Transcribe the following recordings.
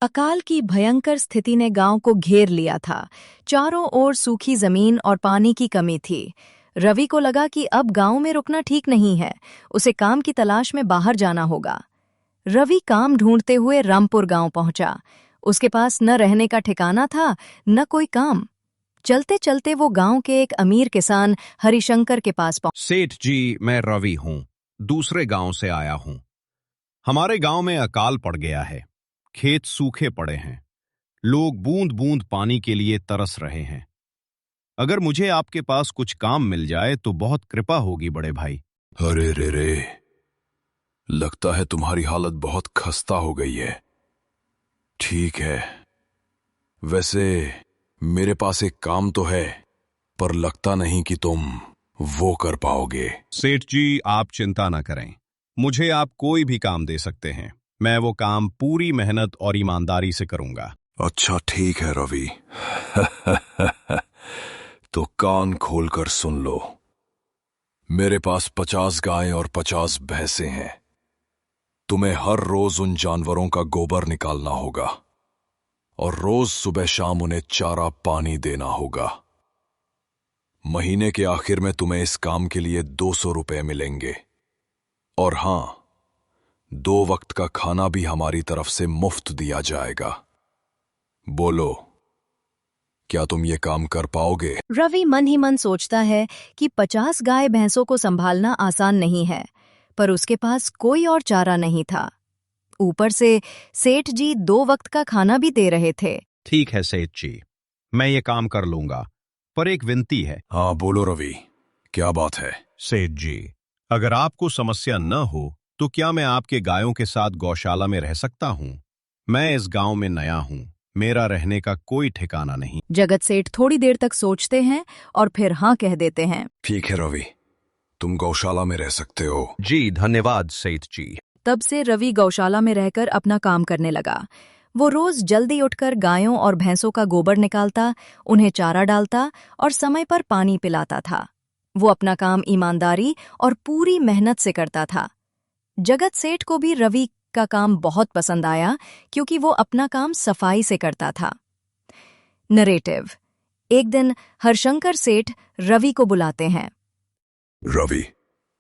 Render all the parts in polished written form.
अकाल की भयंकर स्थिति ने गांव को घेर लिया था। चारों ओर सूखी जमीन और पानी की कमी थी। रवि को लगा कि अब गांव में रुकना ठीक नहीं है, उसे काम की तलाश में बाहर जाना होगा। रवि काम ढूंढते हुए रामपुर गांव पहुंचा। उसके पास न रहने का ठिकाना था, न कोई काम। चलते चलते वो गांव के एक अमीर किसान हरिशंकर के पास पहुंचा। सेठ जी, मैं रवि हूँ, दूसरे गांव से आया हूँ। हमारे गांव में अकाल पड़ गया है। खेत सूखे पड़े हैं। लोग बूंद बूंद पानी के लिए तरस रहे हैं। अगर मुझे आपके पास कुछ काम मिल जाए तो बहुत कृपा होगी बड़े भाई। अरे रे रे, लगता है तुम्हारी हालत बहुत खस्ता हो गई है। ठीक है, वैसे मेरे पास एक काम तो है, पर लगता नहीं कि तुम वो कर पाओगे। सेठ जी, आप चिंता ना करें, मुझे आप कोई भी काम दे सकते हैं। मैं वो काम पूरी मेहनत और ईमानदारी से करूंगा। अच्छा ठीक है रवि। तो कान खोलकर सुन लो। मेरे पास 50 गायें और 50 भैंसें हैं। तुम्हें हर रोज उन जानवरों का गोबर निकालना होगा और रोज सुबह शाम उन्हें चारा पानी देना होगा। महीने के आखिर में तुम्हें इस काम के लिए 200 रुपए मिलेंगे। और हां, 2 वक्त का खाना भी हमारी तरफ से मुफ्त दिया जाएगा। बोलो, क्या तुम ये काम कर पाओगे? रवि मन ही मन सोचता है कि 50 गाय भैंसों को संभालना आसान नहीं है, पर उसके पास कोई और चारा नहीं था। ऊपर से सेठ जी 2 वक्त का खाना भी दे रहे थे। ठीक है सेठ जी, मैं ये काम कर लूंगा, पर एक विनती है। हाँ बोलो रवि, क्या बात है? सेठ जी, अगर आपको समस्या न हो तो क्या मैं आपके गायों के साथ गौशाला में रह सकता हूँ? मैं इस गांव में नया हूँ, मेरा रहने का कोई ठिकाना नहीं। जगत सेठ थोड़ी देर तक सोचते हैं और फिर हाँ कह देते हैं। ठीक है रवि, तुम गौशाला में रह सकते हो। जी धन्यवाद सेठ जी। तब से रवि गौशाला में रहकर अपना काम करने लगा। वो रोज जल्दी उठकर गायों और भैंसों का गोबर निकालता, उन्हें चारा डालता और समय पर पानी पिलाता था। वो अपना काम ईमानदारी और पूरी मेहनत से करता था। जगत सेठ को भी रवि का काम बहुत पसंद आया, क्योंकि वो अपना काम सफाई से करता था। नरेटिव। एक दिन हरशंकर सेठ रवि को बुलाते हैं। रवि,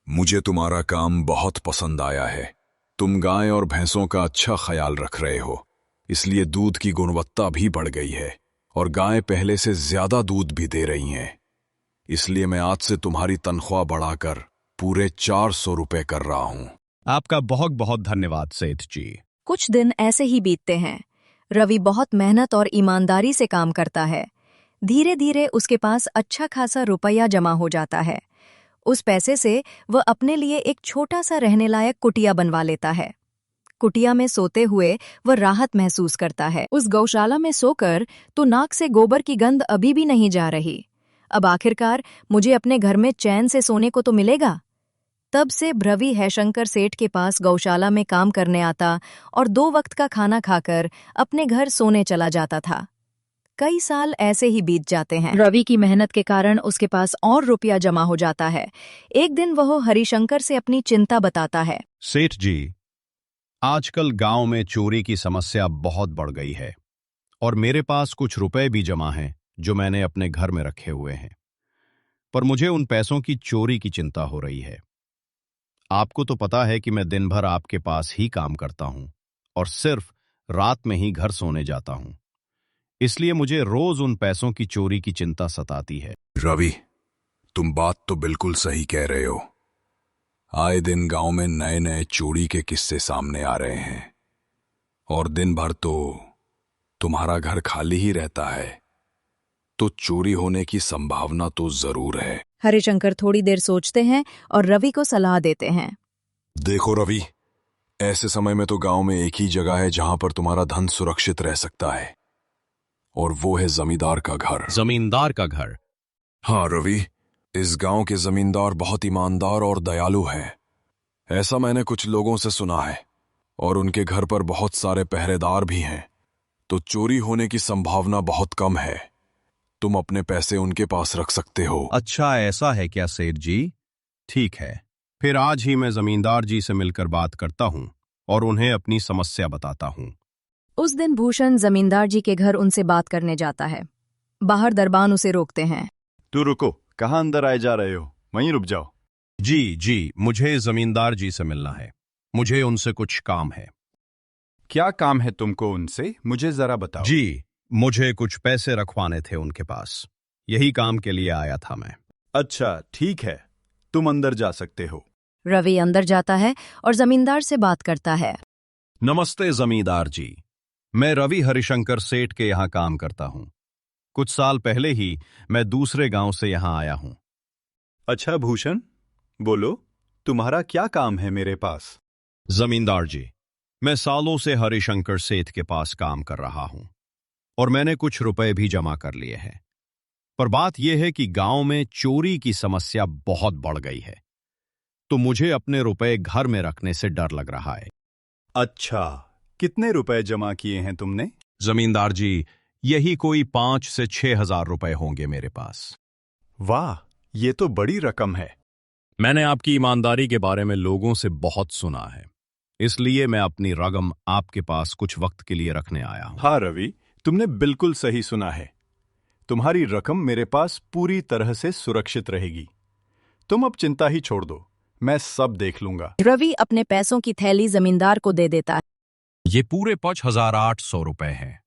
मुझे तुम्हारा काम बहुत पसंद आया है। तुम गाय और भैंसों का अच्छा ख्याल रख रहे हो, इसलिए दूध की गुणवत्ता भी बढ़ गई है और गाय पहले से ज्यादा दूध भी दे रही हैं। इसलिए मैं आज से तुम्हारी तनख्वाह बढ़ाकर पूरे 400 रुपए कर रहा हूं। आपका बहुत बहुत धन्यवाद सेठ जी। कुछ दिन ऐसे ही बीतते हैं। रवि बहुत मेहनत और ईमानदारी से काम करता है। धीरे धीरे उसके पास अच्छा खासा रुपया जमा हो जाता है। उस पैसे से वह अपने लिए एक छोटा सा रहने लायक कुटिया बनवा लेता है। कुटिया में सोते हुए वह राहत महसूस करता है। उस गौशाला में सोकर तो नाक से गोबर की गंध अभी भी नहीं जा रही। अब आखिरकार मुझे अपने घर में चैन से सोने को तो मिलेगा। तब से रवि हरिशंकर सेठ के पास गौशाला में काम करने आता और 2 वक्त का खाना खाकर अपने घर सोने चला जाता था। कई साल ऐसे ही बीत जाते हैं। रवि की मेहनत के कारण उसके पास और रुपया जमा हो जाता है। एक दिन वह हरिशंकर से अपनी चिंता बताता है। सेठ जी, आजकल गांव में चोरी की समस्या बहुत बढ़ गई है और मेरे पास कुछ रुपए भी जमा हैं जो मैंने अपने घर में रखे हुए हैं, पर मुझे उन पैसों की चोरी की चिंता हो रही है। आपको तो पता है कि मैं दिन भर आपके पास ही काम करता हूं और सिर्फ रात में ही घर सोने जाता हूं, इसलिए मुझे रोज उन पैसों की चोरी की चिंता सताती है। रवि, तुम बात तो बिल्कुल सही कह रहे हो। आए दिन गांव में नए नए चोरी के किस्से सामने आ रहे हैं और दिन भर तो तुम्हारा घर खाली ही रहता है, तो चोरी होने की संभावना तो जरूर है। हरिशंकर थोड़ी देर सोचते हैं और रवि को सलाह देते हैं। देखो रवि, ऐसे समय में तो गांव में एक ही जगह है जहां पर तुम्हारा धन सुरक्षित रह सकता है, और वो है जमींदार का घर। जमींदार का घर? हाँ रवि, इस गांव के जमींदार बहुत ईमानदार और दयालु हैं। ऐसा मैंने कुछ लोगों से सुना है, और उनके घर पर बहुत सारे पहरेदार भी हैं, तो चोरी होने की संभावना बहुत कम है। तुम अपने पैसे उनके पास रख सकते हो। अच्छा ऐसा है क्या सेठ जी? ठीक है, फिर आज ही मैं जमींदार जी से मिलकर बात करता हूं और उन्हें अपनी समस्या बताता हूं। उस दिन भूषण जमींदार जी के घर उनसे बात करने जाता है। बाहर दरबान उसे रोकते हैं। तू रुको, कहाँ अंदर आए जा रहे हो? वहीं रुक जाओ। जी, मुझे जमींदार जी से मिलना है। मुझे उनसे कुछ काम है। क्या काम है तुमको उनसे? मुझे जरा बताओ। जी, मुझे कुछ पैसे रखवाने थे उनके पास। यही काम के लिए आया था मैं। अच्छा, ठीक है, तुम अंदर जा सकते हो। रवि अंदर जाता है और जमींदार से बात करता है। नमस्ते जमींदार जी, मैं रवि हरिशंकर सेठ के यहाँ काम करता हूँ। कुछ साल पहले ही मैं दूसरे गांव से यहाँ आया हूँ। अच्छा भूषण, बोलो, तुम्हारा क्या काम है मेरे पास? जमींदार जी, मैं सालों से हरिशंकर सेठ के पास काम कर रहा हूँ और मैंने कुछ रुपए भी जमा कर लिए हैं। पर बात यह है कि गांव में चोरी की समस्या बहुत बढ़ गई है, तो मुझे अपने रुपए घर में रखने से डर लग रहा है। अच्छा, कितने रुपए जमा किए हैं तुमने? जमींदार जी, यही कोई 5 से 6 हजार रुपए होंगे मेरे पास। वाह, ये तो बड़ी रकम है। मैंने आपकी ईमानदारी के बारे में लोगों से बहुत सुना है, इसलिए मैं अपनी रकम आपके पास कुछ वक्त के लिए रखने आया हूं। हाँ रवि, तुमने बिल्कुल सही सुना है। तुम्हारी रकम मेरे पास पूरी तरह से सुरक्षित रहेगी। तुम अब चिंता ही छोड़ दो, मैं सब देख लूंगा। रवि अपने पैसों की थैली जमींदार को दे देता है। ये पूरे 5,800 रुपए हैं,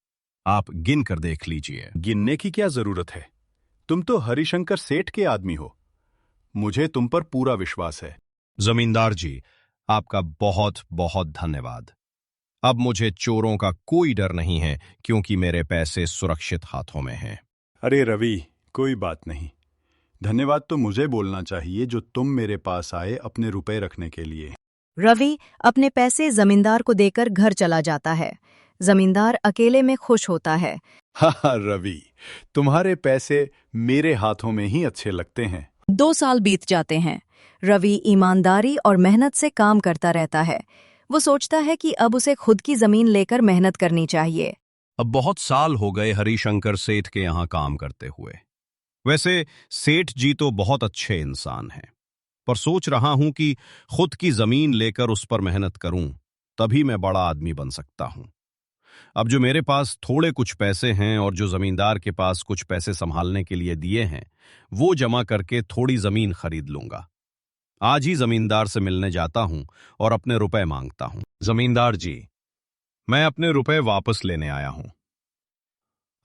आप गिन कर देख लीजिए। गिनने की क्या जरूरत है? तुम तो हरिशंकर सेठ के आदमी हो। मुझे तुम पर पूरा विश्वास है। जमींदार जी, आपका बहुत बहुत धन्यवाद। अब मुझे चोरों का कोई डर नहीं है, क्योंकि मेरे पैसे सुरक्षित हाथों में हैं। अरे रवि, कोई बात नहीं। धन्यवाद तो मुझे बोलना चाहिए जो तुम मेरे पास आए अपने रुपए रखने के लिए। रवि अपने पैसे जमींदार को देकर घर चला जाता है। जमींदार अकेले में खुश होता है। हाँ रवि, तुम्हारे पैसे मेरे हाथों में ही अच्छे लगते हैं। 2 साल बीत जाते हैं। रवि ईमानदारी और मेहनत से काम करता रहता है। वो सोचता है कि अब उसे खुद की जमीन लेकर मेहनत करनी चाहिए। अब बहुत साल हो गए हरिशंकर सेठ के यहाँ काम करते हुए। वैसे सेठ जी तो बहुत अच्छे इंसान हैं, पर सोच रहा हूं कि खुद की जमीन लेकर उस पर मेहनत करूं, तभी मैं बड़ा आदमी बन सकता हूं। अब जो मेरे पास थोड़े कुछ पैसे हैं और जो जमींदार के पास कुछ पैसे संभालने के लिए दिए हैं, वो जमा करके थोड़ी जमीन खरीद लूंगा। आज ही जमींदार से मिलने जाता हूं और अपने रुपए मांगता हूं। जमींदार जी, मैं अपने रुपए वापस लेने आया हूं।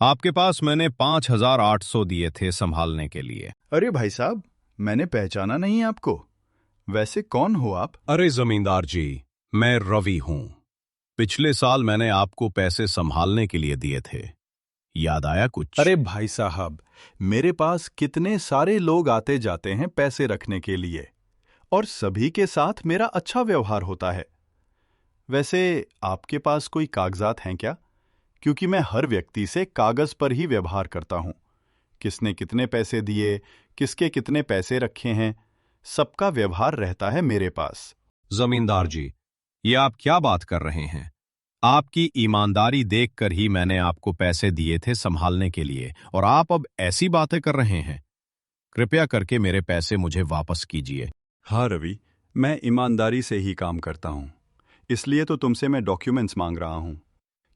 आपके पास मैंने 5,800 दिए थे संभालने के लिए। अरे भाई साहब, मैंने पहचाना नहीं आपको। वैसे कौन हो आप? अरे जमींदार जी, मैं रवि हूं। पिछले साल मैंने आपको पैसे संभालने के लिए दिए थे, याद आया कुछ? अरे भाई साहब, मेरे पास कितने सारे लोग आते जाते हैं पैसे रखने के लिए, और सभी के साथ मेरा अच्छा व्यवहार होता है। वैसे आपके पास कोई कागजात हैं क्या? क्योंकि मैं हर व्यक्ति से कागज पर ही व्यवहार करता हूं। किसने कितने पैसे दिए, किसके कितने पैसे रखे हैं, सबका व्यवहार रहता है मेरे पास। जमींदार जी, ये आप क्या बात कर रहे हैं? आपकी ईमानदारी देखकर ही मैंने आपको पैसे दिए थे संभालने के लिए, और आप अब ऐसी बातें कर रहे हैं। कृपया करके मेरे पैसे मुझे वापस कीजिए। हाँ रवि, मैं ईमानदारी से ही काम करता हूं, इसलिए तो तुमसे मैं डॉक्यूमेंट्स मांग रहा हूं।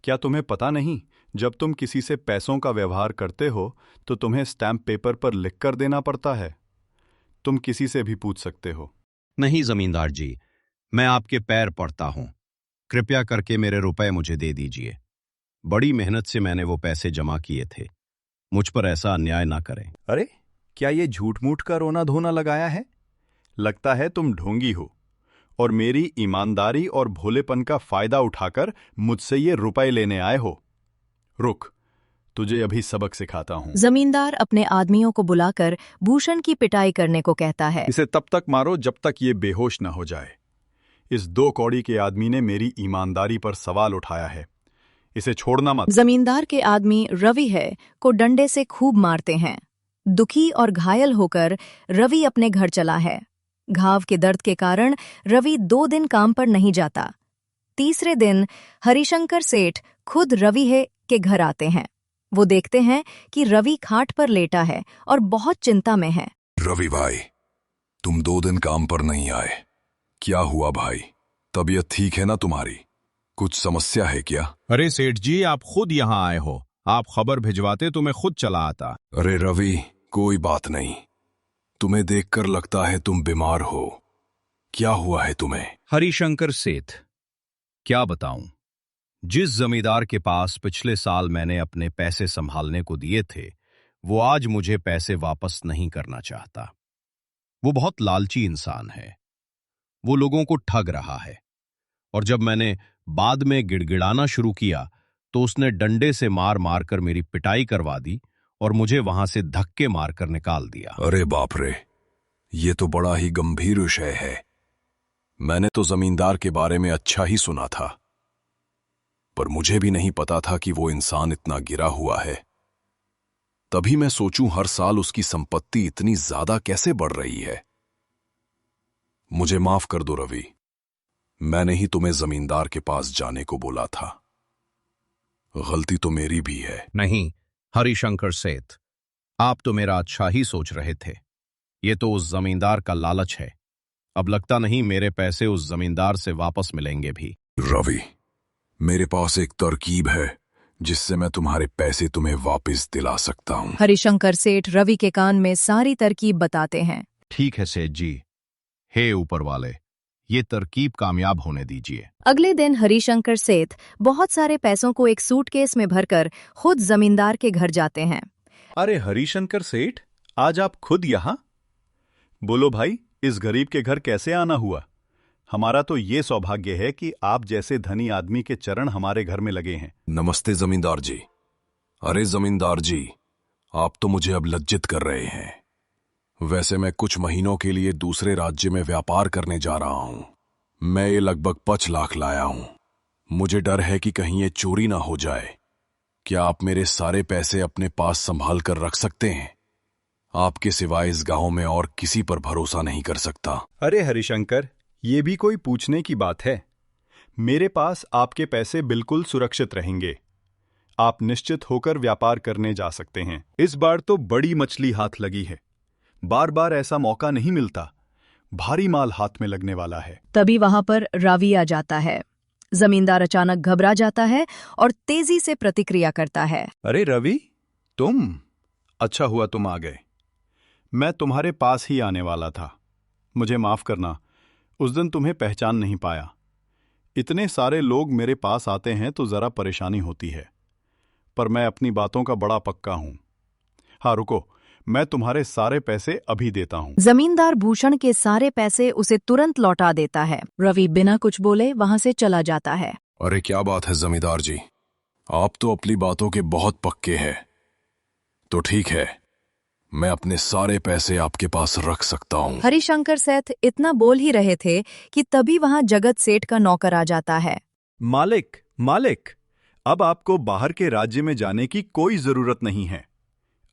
क्या तुम्हें पता नहीं, जब तुम किसी से पैसों का व्यवहार करते हो तो तुम्हें स्टैम्प पेपर पर लिख कर देना पड़ता है? तुम किसी से भी पूछ सकते हो। नहीं जमींदार जी, मैं आपके पैर पड़ता हूं, कृपया करके मेरे रुपए मुझे दे दीजिए। बड़ी मेहनत से मैंने वो पैसे जमा किए थे, मुझ पर ऐसा अन्याय ना करें। अरे, क्या ये झूठ मूठ का रोना धोना लगाया है? लगता है तुम ढोंगी हो और मेरी ईमानदारी और भोलेपन का फायदा उठाकर मुझसे ये रुपए लेने आए हो। रुक, तुझे अभी सबक सिखाता हूं। जमींदार अपने आदमियों को बुलाकर भूषण की पिटाई करने को कहता है। इसे तब तक मारो जब तक ये बेहोश न हो जाए। इस 2 कौड़ी के आदमी ने मेरी ईमानदारी पर सवाल उठाया है, इसे छोड़ना मत। जमींदार के आदमी रवि है को डंडे से खूब मारते हैं। दुखी और घायल होकर रवि अपने घर चला है। घाव के दर्द के कारण रवि 2 दिन काम पर नहीं जाता। तीसरे दिन हरिशंकर सेठ खुद रवि है के घर आते हैं। वो देखते हैं कि रवि खाट पर लेटा है और बहुत चिंता में है। रवि भाई, तुम 2 दिन काम पर नहीं आए, क्या हुआ भाई? तबीयत ठीक है ना तुम्हारी? कुछ समस्या है क्या? अरे सेठ जी, आप खुद यहाँ आए हो। आप खबर भिजवाते तो मैं खुद चला आता। अरे रवि, कोई बात नहीं। तुम्हें देखकर लगता है तुम बीमार हो। क्या हुआ है तुम्हें? हरिशंकर सेठ, क्या बताऊं। जिस जमींदार के पास पिछले साल मैंने अपने पैसे संभालने को दिए थे, वो आज मुझे पैसे वापस नहीं करना चाहता। वो बहुत लालची इंसान है। वो लोगों को ठग रहा है। और जब मैंने बाद में गिड़गिड़ाना शुरू किया तो उसने डंडे से मार मार कर मेरी पिटाई करवा दी और मुझे वहां से धक्के मारकर निकाल दिया। अरे बाप रे, ये तो बड़ा ही गंभीर विषय है। मैंने तो जमींदार के बारे में अच्छा ही सुना था, पर मुझे भी नहीं पता था कि वो इंसान इतना गिरा हुआ है। तभी मैं सोचूं हर साल उसकी संपत्ति इतनी ज्यादा कैसे बढ़ रही है। मुझे माफ कर दो रवि, मैंने ही तुम्हें जमींदार के पास जाने को बोला था। गलती तो मेरी भी है। नहीं हरिशंकर सेठ, आप तो मेरा अच्छा ही सोच रहे थे। ये तो उस जमींदार का लालच है। अब लगता नहीं मेरे पैसे उस जमींदार से वापस मिलेंगे भी। रवि, मेरे पास एक तरकीब है जिससे मैं तुम्हारे पैसे तुम्हें वापस दिला सकता हूं। हरिशंकर सेठ रवि के कान में सारी तरकीब बताते हैं। ठीक है सेठ जी, हे ऊपर वाले, ये तरकीब कामयाब होने दीजिए। अगले दिन हरिशंकर सेठ बहुत सारे पैसों को एक सूटकेस में भरकर खुद जमींदार के घर जाते हैं। अरे हरिशंकर सेठ, आज आप खुद यहाँ? बोलो भाई, इस गरीब के घर कैसे आना हुआ? हमारा तो ये सौभाग्य है कि आप जैसे धनी आदमी के चरण हमारे घर में लगे हैं। नमस्ते जमींदार जी। अरे जमींदार जी, आप तो मुझे अब लज्जित कर रहे हैं। वैसे मैं कुछ महीनों के लिए दूसरे राज्य में व्यापार करने जा रहा हूं। मैं ये लगभग 5 लाख लाया हूं। मुझे डर है कि कहीं ये चोरी ना हो जाए। क्या आप मेरे सारे पैसे अपने पास संभाल कर रख सकते हैं? आपके सिवाय इस गांव में और किसी पर भरोसा नहीं कर सकता। अरे हरिशंकर, ये भी कोई पूछने की बात है? मेरे पास आपके पैसे बिल्कुल सुरक्षित रहेंगे। आप निश्चित होकर व्यापार करने जा सकते हैं। इस बार तो बड़ी मछली हाथ लगी है। बार बार ऐसा मौका नहीं मिलता। भारी माल हाथ में लगने वाला है। तभी वहां पर रवि आ जाता है। जमींदार अचानक घबरा जाता है और तेजी से प्रतिक्रिया करता है। अरे रवि, तुम? अच्छा हुआ तुम आ गए। मैं तुम्हारे पास ही आने वाला था। मुझे माफ करना, उस दिन तुम्हें पहचान नहीं पाया। इतने सारे लोग मेरे पास आते हैं तो जरा परेशानी होती है, पर मैं अपनी बातों का बड़ा पक्का हूं। हाँ रुको, मैं तुम्हारे सारे पैसे अभी देता हूं। जमींदार भूषण के सारे पैसे उसे तुरंत लौटा देता है। रवि बिना कुछ बोले वहां से चला जाता है। अरे क्या बात है जमींदार जी, आप तो अपनी बातों के बहुत पक्के हैं। तो ठीक है, मैं अपने सारे पैसे आपके पास रख सकता हूं। हरिशंकर सेठ इतना बोल ही रहे थे कि तभी वहां जगत सेठ का नौकर आ जाता है। मालिक, मालिक, अब आपको बाहर के राज्य में जाने की कोई जरूरत नहीं है।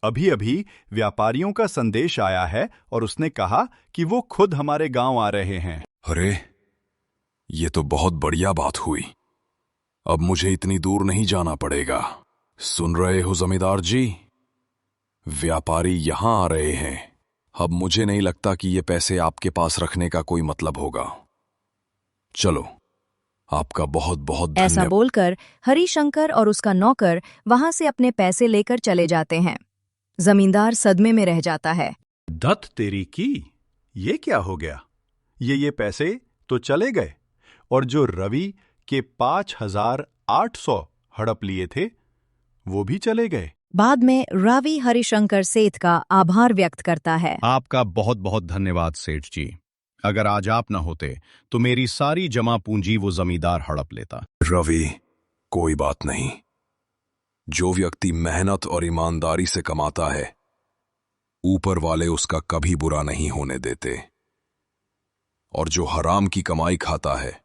अभी अभी व्यापारियों का संदेश आया है और उसने कहा कि वो खुद हमारे गांव आ रहे हैं। अरे, ये तो बहुत बढ़िया बात हुई। अब मुझे इतनी दूर नहीं जाना पड़ेगा। सुन रहे हो जमींदार जी, व्यापारी यहां आ रहे हैं। अब मुझे नहीं लगता कि ये पैसे आपके पास रखने का कोई मतलब होगा। चलो, आपका बहुत बहुत ऐसा धन्यवाद। बोलकर हरिशंकर और उसका नौकर वहां से अपने पैसे लेकर चले जाते हैं। जमींदार सदमे में रह जाता है। दत्त तेरी की, ये क्या हो गया? ये पैसे तो चले गए, और जो रवि के 5,800 हड़प लिए थे वो भी चले गए। बाद में रवि हरिशंकर सेठ का आभार व्यक्त करता है। आपका बहुत बहुत धन्यवाद सेठ जी। अगर आज आप न होते तो मेरी सारी जमा पूंजी वो जमींदार हड़प लेता। रवि, कोई बात नहीं। जो व्यक्ति मेहनत और ईमानदारी से कमाता है, ऊपर वाले उसका कभी बुरा नहीं होने देते। और जो हराम की कमाई खाता है,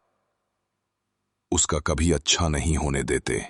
उसका कभी अच्छा नहीं होने देते।